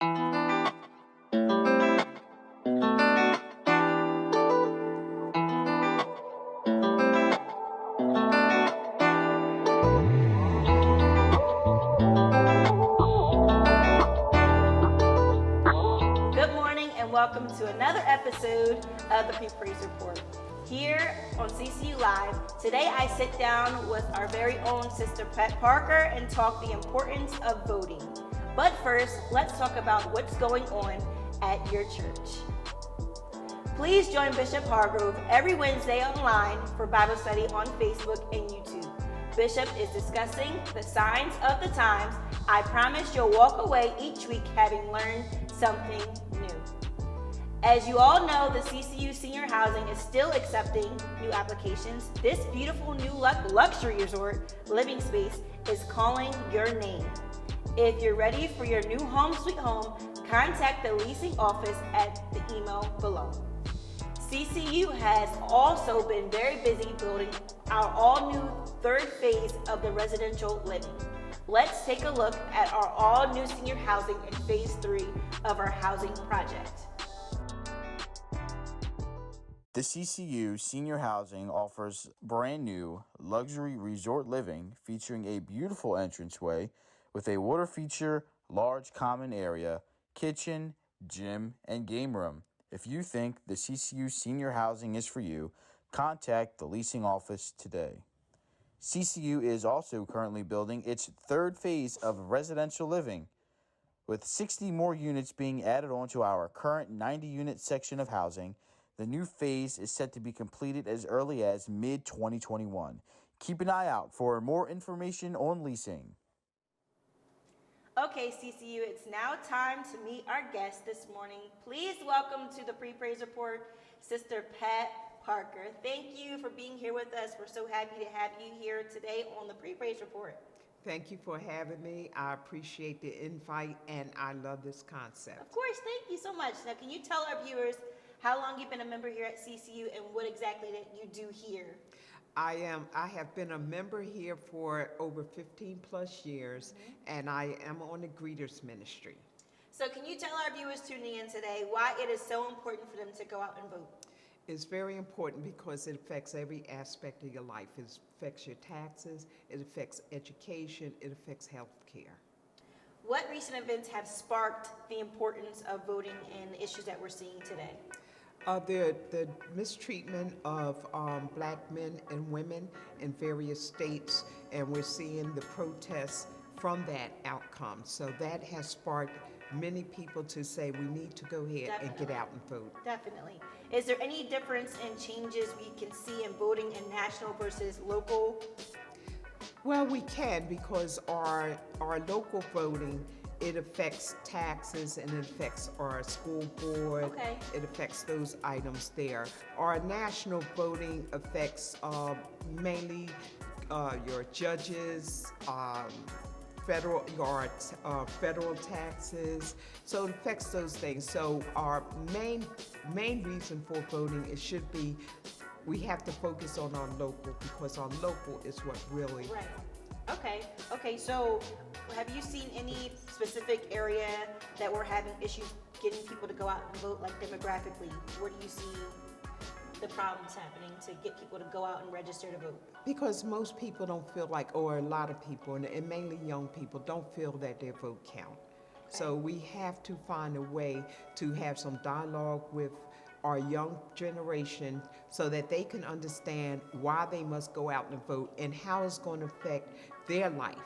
Good morning and welcome to another episode of the Pre-Praise Report. Here on CCU Live, today I sit down with our very own Sister Pat Parker and talk the importance of voting. But first, let's talk about what's going on at your church. Please join Bishop Hargrove every Wednesday online for Bible study on Facebook and YouTube. Bishop is discussing the signs of the times. I promise you'll walk away each week having learned something new. As you all know, the CCU Senior Housing is still accepting new applications. This beautiful new luxury resort living space is calling your name. If you're ready for your new home sweet home, contact the leasing office at the email below. CCU has also been very busy building our all-new third phase of the residential living. Let's take a look at our all-new senior housing in phase 3 of our housing project. The CCU Senior Housing offers brand new luxury resort living featuring a beautiful entranceway with a water feature, large common area, kitchen, gym, and game room. If you think the CCU Senior Housing is for you, contact the leasing office today. CCU is also currently building its third phase of residential living, with 60 more units being added onto our current 90-unit section of housing. The new phase is set to be completed as early as mid-2021. Keep an eye out for more information on leasing. Okay, CCU, it's now time to meet our guest this morning. Please welcome to the Pre-Praise Report, Sister Pat Parker. Thank you for being here with us. We're so happy to have you here today on the Pre-Praise Report. Thank you for having me. I appreciate the invite, and I love this concept. Of course, thank you so much. Now, can you tell our viewers how long you've been a member here at CCU and what exactly that you do here? I have been a member here for over 15 plus years, and I am on the greeters ministry. So can you tell our viewers tuning in today why it is so important for them to go out and vote? It's very important because it affects every aspect of your life. It affects your taxes, it affects education, it affects health care. What recent events have sparked the importance of voting and the issues that we're seeing today? The mistreatment of black men and women in various states, and we're seeing the protests from that outcome. So that has sparked many people to say we need to go ahead and get out and vote. Definitely. Is there any difference in changes we can see in voting in national versus local? Well, we can, because our local voting, it affects taxes and it affects our school board. Okay. It affects those items there. Our national voting affects mainly your judges, federal taxes. So it affects those things. So our main reason for voting, it should be, we have to focus on our local, because our local is what really. Right. Okay, so have you seen any specific area that we're having issues getting people to go out and vote, like demographically? Where do you see the problems happening to get people to go out and register to vote? Because most people don't feel like, or a lot of people, and mainly young people, don't feel that their vote count. Okay. So we have to find a way to have some dialogue with our young generation so that they can understand why they must go out and vote and how it's going to affect their life.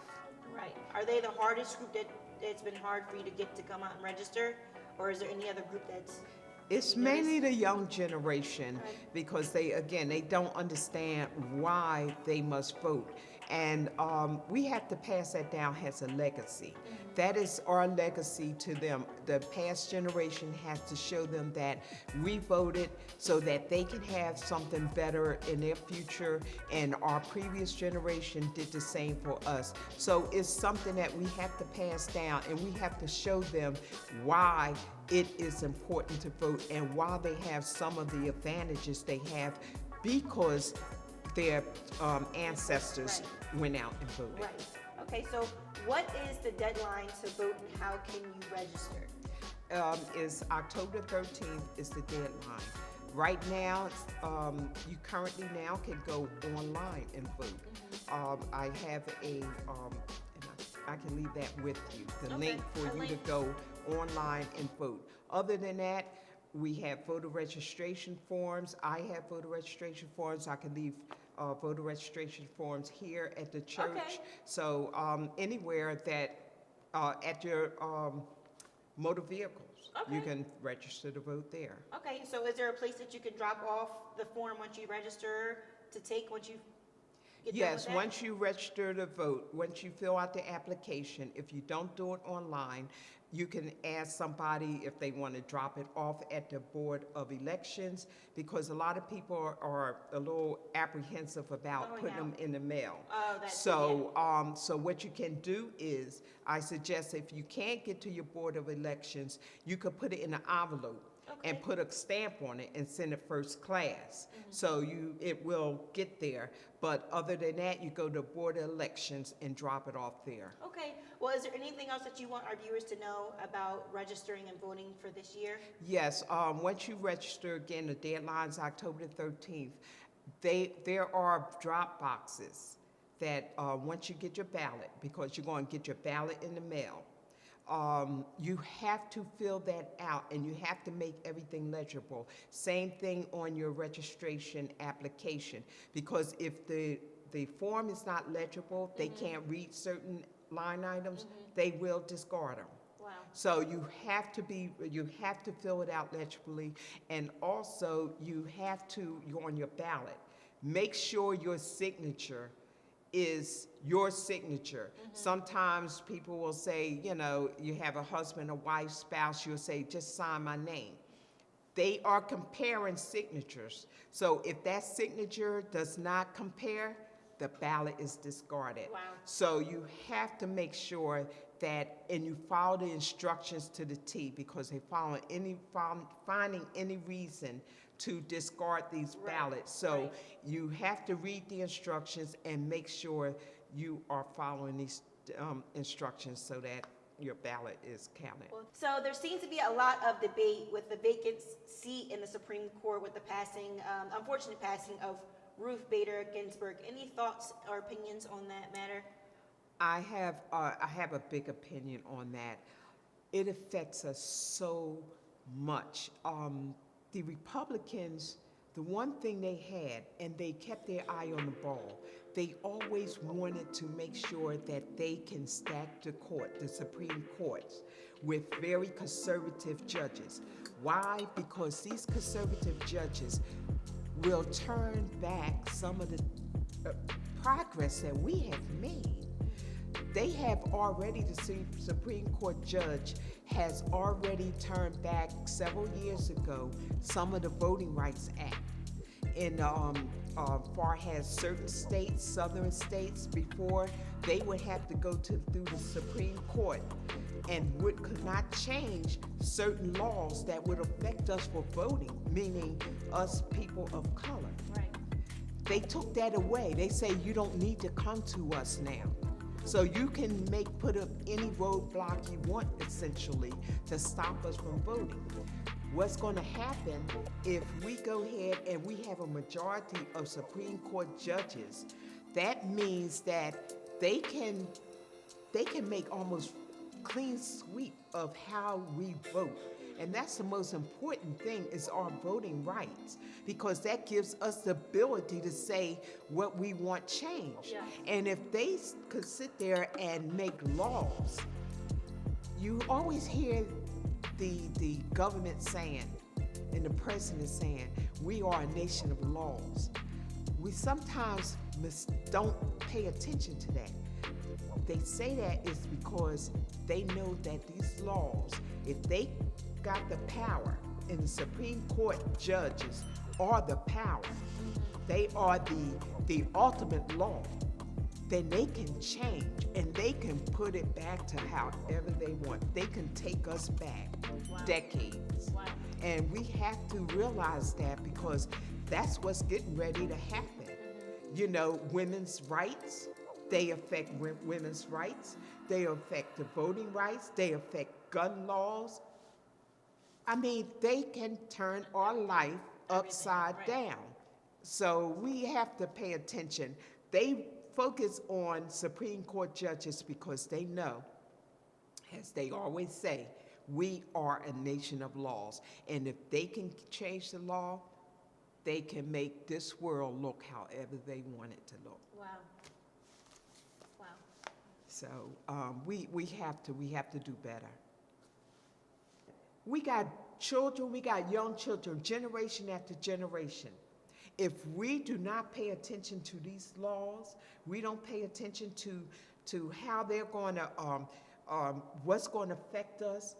Right. Are they the hardest group that's been hard for you to get to come out and register? Or is there any other group that's... It's mainly the young generation, because they don't understand why they must vote. And we have to pass that down as a legacy. That is our legacy to them. The past generation has to show them that we voted so that they can have something better in their future, and our previous generation did the same for us. So it's something that we have to pass down, and we have to show them why it is important to vote and why they have some of the advantages they have because their ancestors went out and voted. Right. Okay, so what is the deadline to vote and how can you register? Is October 13th is the deadline. Right now, you currently now can go online and vote. I have and I can leave that with you, the link for you to go online and vote. Other than that, we have voter registration forms. I have voter registration forms. I can leave voter registration forms here at the church. Okay. So anywhere that at your motor vehicles, you can register to vote there. Okay, so is there a place that you can drop off the form once you register to take once you get done with Yes, that? once you register to vote, once you fill out the application, if you don't do it online, you can ask somebody if they want to drop it off at the Board of Elections, because a lot of people are a little apprehensive about putting them in the mail. Oh, that's So, so what you can do is, I suggest if you can't get to your Board of Elections, you could put it in an envelope and put a stamp on it and send it first class. So it will get there. But other than that, you go to Board of Elections and drop it off there. Okay, well, is there anything else that you want our viewers to know about registering and voting for this year? Yes, once you register, again, the deadline's October 13th. There are drop boxes that once you get your ballot, because you're going to get your ballot in the mail, you have to fill that out and you have to make everything legible. Same thing on your registration application, because if the form is not legible, they can't read certain line items, they will discard them. Wow. So you have to fill it out legibly, and also you have to, on your ballot, make sure your signature is your signature. Sometimes people will say, you have a husband, a wife, spouse, you'll say, just sign my name. They are comparing signatures. So if that signature does not compare, the ballot is discarded. Wow. So you have to make sure that, and you follow the instructions to the T, because they finding any reason to discard these ballots. So you have to read the instructions and make sure you are following these instructions so that your ballot is counted. So there seems to be a lot of debate with the vacant seat in the Supreme Court with the unfortunate passing of Ruth Bader Ginsburg. Any thoughts or opinions on that matter? I have a big opinion on that. It affects us so much. The Republicans, the one thing they had, and they kept their eye on the ball, they always wanted to make sure that they can stack the Supreme Court, with very conservative judges. Why? Because these conservative judges will turn back some of the progress that we have made. They have already, the Supreme Court judge has already turned back several years ago some of the Voting Rights Act. In far as certain states, southern states, before they would have to go through the Supreme Court and could not change certain laws that would affect us for voting, meaning us people of color. Right. They took that away. They say you don't need to come to us now. So you can put up any roadblock you want, essentially, to stop us from voting. What's going to happen if we go ahead and we have a majority of Supreme Court judges? That means that they can make almost clean sweep of how we vote. And that's the most important thing, is our voting rights, because that gives us the ability to say what we want changed. Yeah. And if they could sit there and make laws, you always hear the government saying, and the president saying, we are a nation of laws. We sometimes don't pay attention to that. They say that is because they know that these laws, if they got the power, and the Supreme Court judges are the power, they are the ultimate law, then they can change and they can put it back to however they want. They can take us back decades. Wow. And we have to realize that, because that's what's getting ready to happen. Women's rights, They affect women's rights. They affect the voting rights. They affect gun laws. I mean, they can turn our life upside down. So we have to pay attention. They focus on Supreme Court judges because they know, as they always say, we are a nation of laws. And if they can change the law, they can make this world look however they want it to look. Wow. Wow. So we have to do better. We got children, we got young children, generation after generation. If we do not pay attention to these laws, we don't pay attention to how they're going to, what's going to affect us,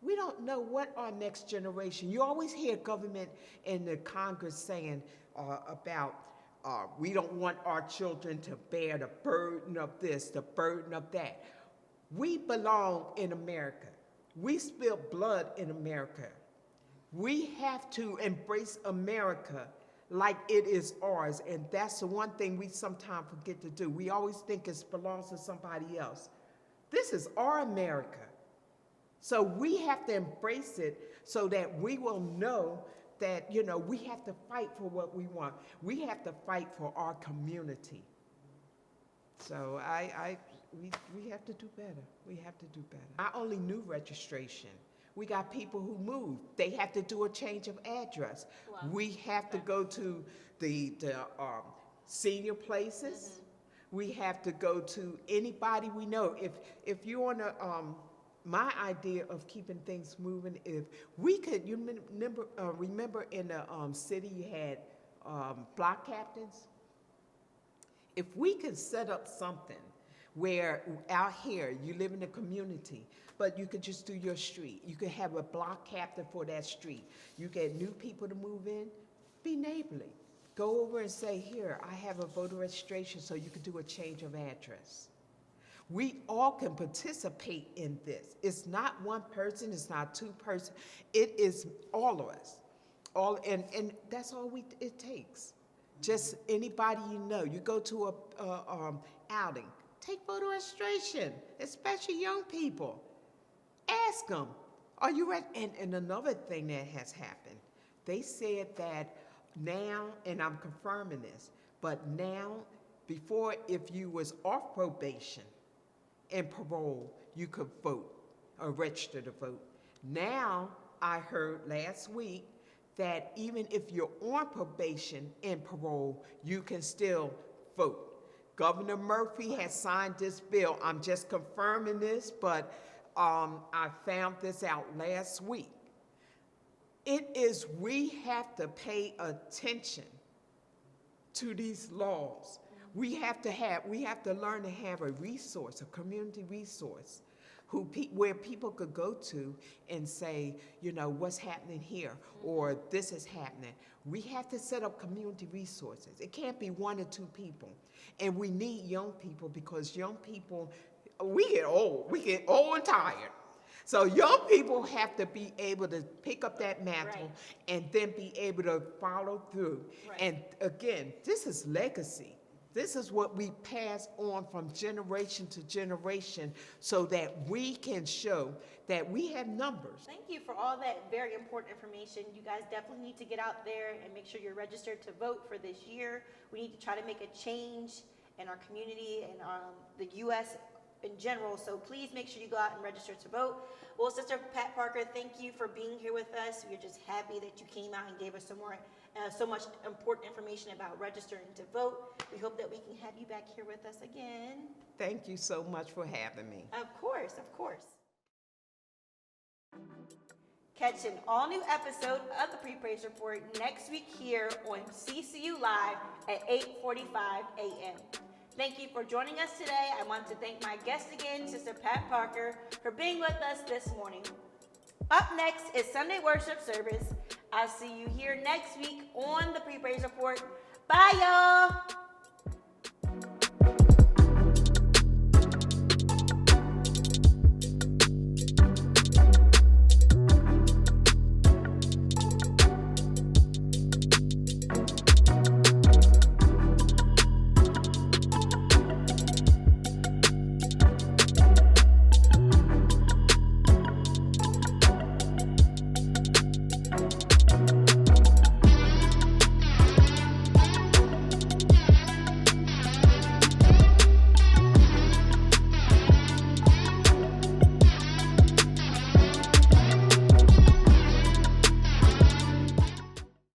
we don't know what our next generation. You always hear government and the Congress saying about we don't want our children to bear the burden of this, the burden of that. We belong in America. We spill blood in America. We have to embrace America like it is ours, and that's the one thing we sometimes forget to do. We always think it belongs to somebody else. This is our America. So we have to embrace it so that we will know that, you know, we have to fight for what we want. We have to fight for our community. So we have to do better. We have to do better. Not only new registration, we got people who move. They have to do a change of address. Wow. We have to go to the senior places. We have to go to anybody we know. If you're on a my idea of keeping things moving, if we could, you remember in the city you had block captains? If we could set up something where out here you live in a community, but you could just do your street. You could have a block captain for that street. You get new people to move in, be neighborly. Go over and say, here, I have a voter registration, so you could do a change of address. We all can participate in this. It's not one person, it's not two persons, it is all of us. And that's all it takes. Just anybody you know. You go to a outing, take voter registration, especially young people. Ask them, are you ready? And another thing that has happened, they said that now, and I'm confirming this, but now, before, if you was off probation and parole, you could vote or register to vote. Now, I heard last week that even if you're on probation and parole, you can still vote. Governor Murphy has signed this bill. I'm just confirming this, but I found this out last week. We have to pay attention to these laws. We have to learn to have a resource, a community resource, where people could go to and say, you know, what's happening here, or this is happening. We have to set up community resources. It can't be one or two people. And we need young people, because young people, we get old and tired. So young people have to be able to pick up that mantle and then be able to follow through. Right. And again, this is legacy. This is what we pass on from generation to generation so that we can show that we have numbers. Thank you for all that very important information. You guys definitely need to get out there and make sure you're registered to vote for this year. We need to try to make a change in our community and the U.S. in general, so please make sure you go out and register to vote. Well, Sister Pat Parker, thank you for being here with us. We're just happy that you came out and gave us so much important information about registering to vote. We hope that we can have you back here with us again. Thank you so much for having me. Of course, of course. Catch an all-new episode of the Pre-Praise Report next week here on CCU Live at 8:45 a.m. Thank you for joining us today. I want to thank my guest again, Sister Pat Parker, for being with us this morning. Up next is Sunday worship service. I'll see you here next week on the Pre-Praise Report. Bye, y'all.